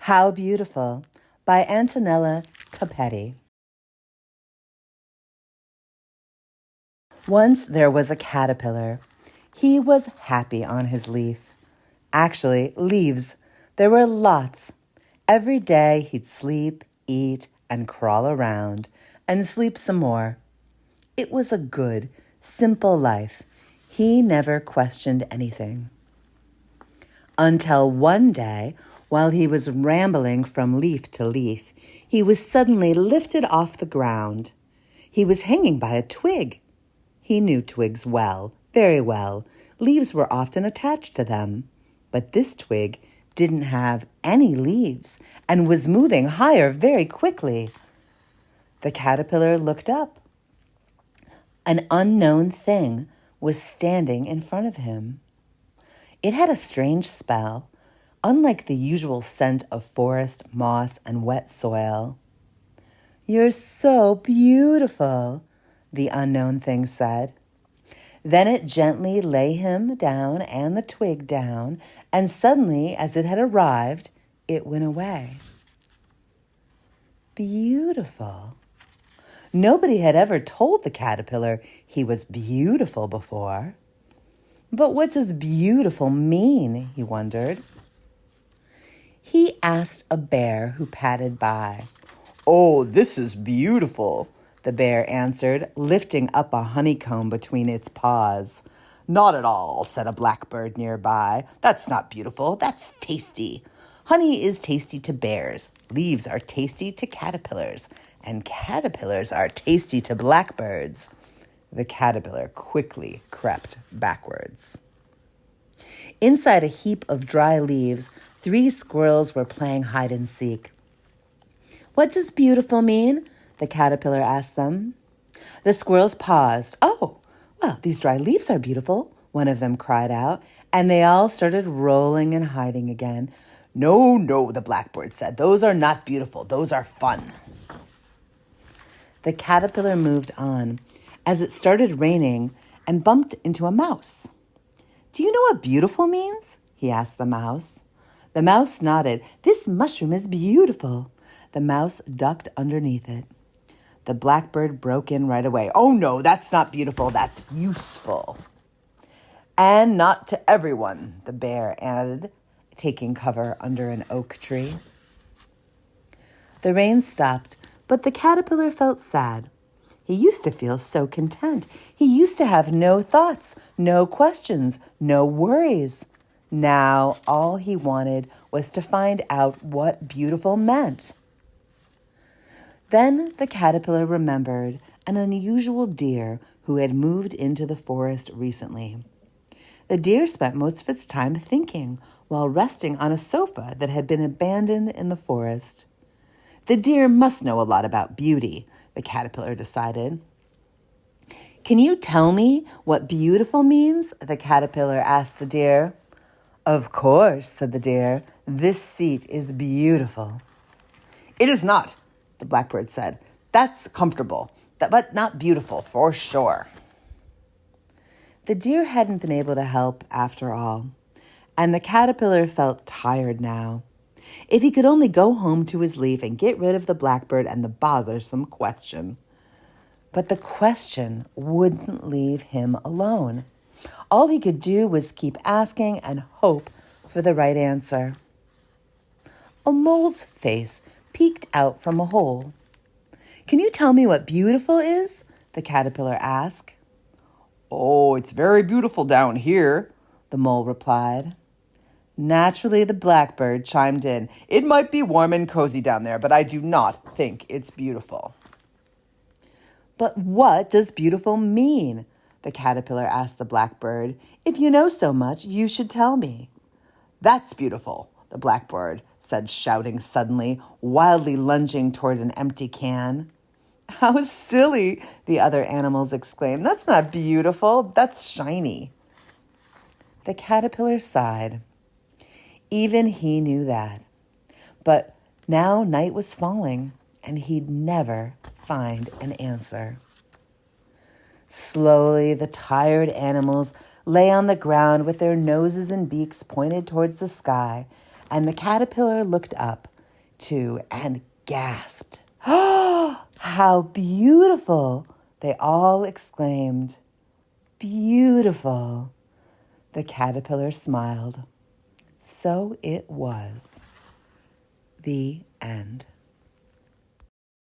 How Beautiful by Antonella Capetti. Once there was a caterpillar. He was happy on his leaf. Actually, leaves. There were lots. Every day he'd sleep, eat, and crawl around, and sleep some more. It was a good, simple life. He never questioned anything. Until one day, while he was rambling from leaf to leaf, he was suddenly lifted off the ground. He was hanging by a twig. He knew twigs well, very well. Leaves were often attached to them. But this twig didn't have any leaves and was moving higher very quickly. The caterpillar looked up. An unknown thing was standing in front of him. It had a strange smell, unlike the usual scent of forest, moss, and wet soil. "You're so beautiful," the unknown thing said. Then it gently lay him down and the twig down, and suddenly, as it had arrived, it went away. Beautiful. Nobody had ever told the caterpillar he was beautiful before. But what does beautiful mean, he wondered. He asked a bear who padded by. "Oh, this is beautiful," the bear answered, lifting up a honeycomb between its paws. "Not at all," said a blackbird nearby. "That's not beautiful, that's tasty. Honey is tasty to bears, leaves are tasty to caterpillars, and caterpillars are tasty to blackbirds." The caterpillar quickly crept backwards. Inside a heap of dry leaves, 3 squirrels were playing hide and seek. "What does beautiful mean?" the caterpillar asked them. The squirrels paused. "Oh, well, these dry leaves are beautiful," one of them cried out, and they all started rolling and hiding again. No, the blackbird said. "Those are not beautiful. Those are fun." The caterpillar moved on as it started raining and bumped into a mouse. "Do you know what beautiful means?" he asked the mouse. The mouse nodded. "This mushroom is beautiful." The mouse ducked underneath it. The blackbird broke in right away. "Oh no, that's not beautiful, that's useful." "And not to everyone," the bear added, taking cover under an oak tree. The rain stopped, but the caterpillar felt sad. He used to feel so content. He used to have no thoughts, no questions, no worries. Now all he wanted was to find out what beautiful meant. Then the caterpillar remembered an unusual deer who had moved into the forest recently. The deer spent most of its time thinking while resting on a sofa that had been abandoned in the forest. The deer must know a lot about beauty, the caterpillar decided. "Can you tell me what beautiful means?" the caterpillar asked the deer. "Of course," said the deer. "This seat is beautiful." "It is not," the blackbird said. "That's comfortable, but not beautiful for sure." The deer hadn't been able to help after all, and the caterpillar felt tired now. If he could only go home to his leaf and get rid of the blackbird and the bothersome question. But the question wouldn't leave him alone. All he could do was keep asking and hope for the right answer. A mole's face peeked out from a hole. "Can you tell me what beautiful is?" the caterpillar asked. "Oh, it's very beautiful down here," the mole replied. Naturally, the blackbird chimed in. "It might be warm and cozy down there, but I do not think it's beautiful." "But what does beautiful mean?" the caterpillar asked the blackbird. "If you know so much, you should tell me." "That's beautiful," the blackbird said, shouting suddenly, wildly lunging toward an empty can. "How silly," the other animals exclaimed. "That's not beautiful, that's shiny." The caterpillar sighed. Even he knew that. But now night was falling, and he'd never find an answer. Slowly, the tired animals lay on the ground with their noses and beaks pointed towards the sky, and the caterpillar looked up, to and gasped. "Oh, how beautiful!" they all exclaimed. "Beautiful." The caterpillar smiled. So it was. The end.